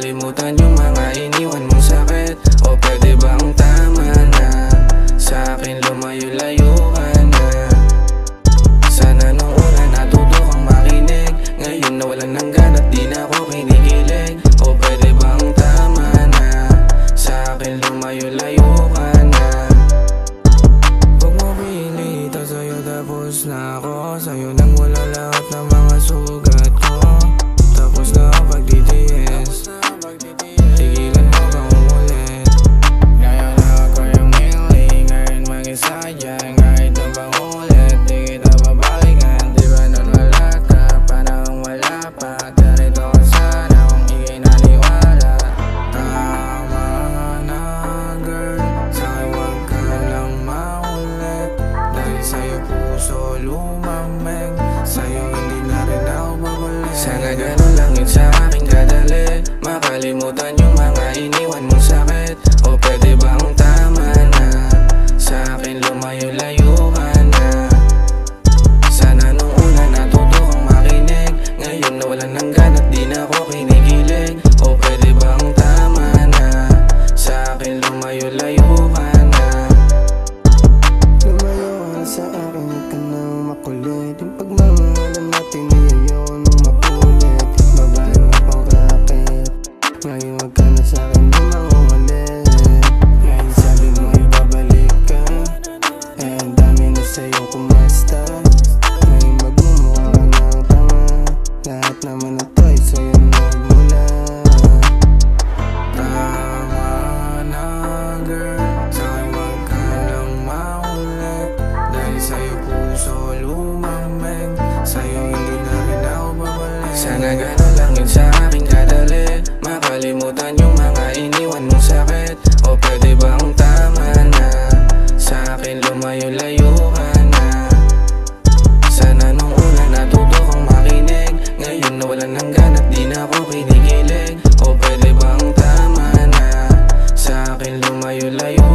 Makalimutan yung mga iniwan mong sakit. O pwede bang tama na sa akin lumayo-layo ka na? Sana nung una natuto kang makinig, ngayon nawalan ng ganat di na ako kinikilig. O pwede bang tama na sa akin lumayo-layo ka na? Huwag mo pinilita, sa'yo tapos na ako. Sa'yo nang wala lahat ng mga sugat ko. Tapos na ang pagtitiis, tigilan mo bang umulit? Ngayon ako yung hiling, ngayon mag-isa dyan. Kahit na bang ulit, di kita babalikan. Di ba nun wala ka, panahong wala pa. Ganito ka sana kung ika'y naniwala. Tama na girl, sa'kin wag ka lang maulit. Dahil sa'yo puso lumamig, sa'yo hindi na rin ako babalik. Sana ganun lang yun sa aking kadali, makalimutan yung mga iniwan mong sakit. O pwede bang tama na sa akin lumayo-layo ka na? Sana nung una natuto kang makinig, ngayon nawalan ng ganat di na ako kinikilig. O pwede bang tama na sa akin lumayo-layo ka na? Lumayo ka sa akin, huwag ka nang makulit. Yung pagmamahalan natin ay ayaw nang mapulit. Babae mo pang racket, ngayon huwag ka na sa akin lumangulit. Ngayon sabi mo ibabalik ka, eh ang dami na sa'yo kumasta. Ngayon magmumukha ka ng tanga, lahat naman na to ay sa'yo nagmula. Tama na girl, sa'kin wag ka lang maulit. Dahil sa'yo puso lumamig, sa'yo hindi na rin ako babalik. Sana gano'n lang yun sa aking kadali, makalimutan yung mga iniwan mong sakit. O pwede bang tama na sa akin lumayo-layo ka na? Sana nung una natuto kang makinig, ngayon nawalan ng ganat di na ako kinikilig. O pwede bang tama na sa akin lumayo-layo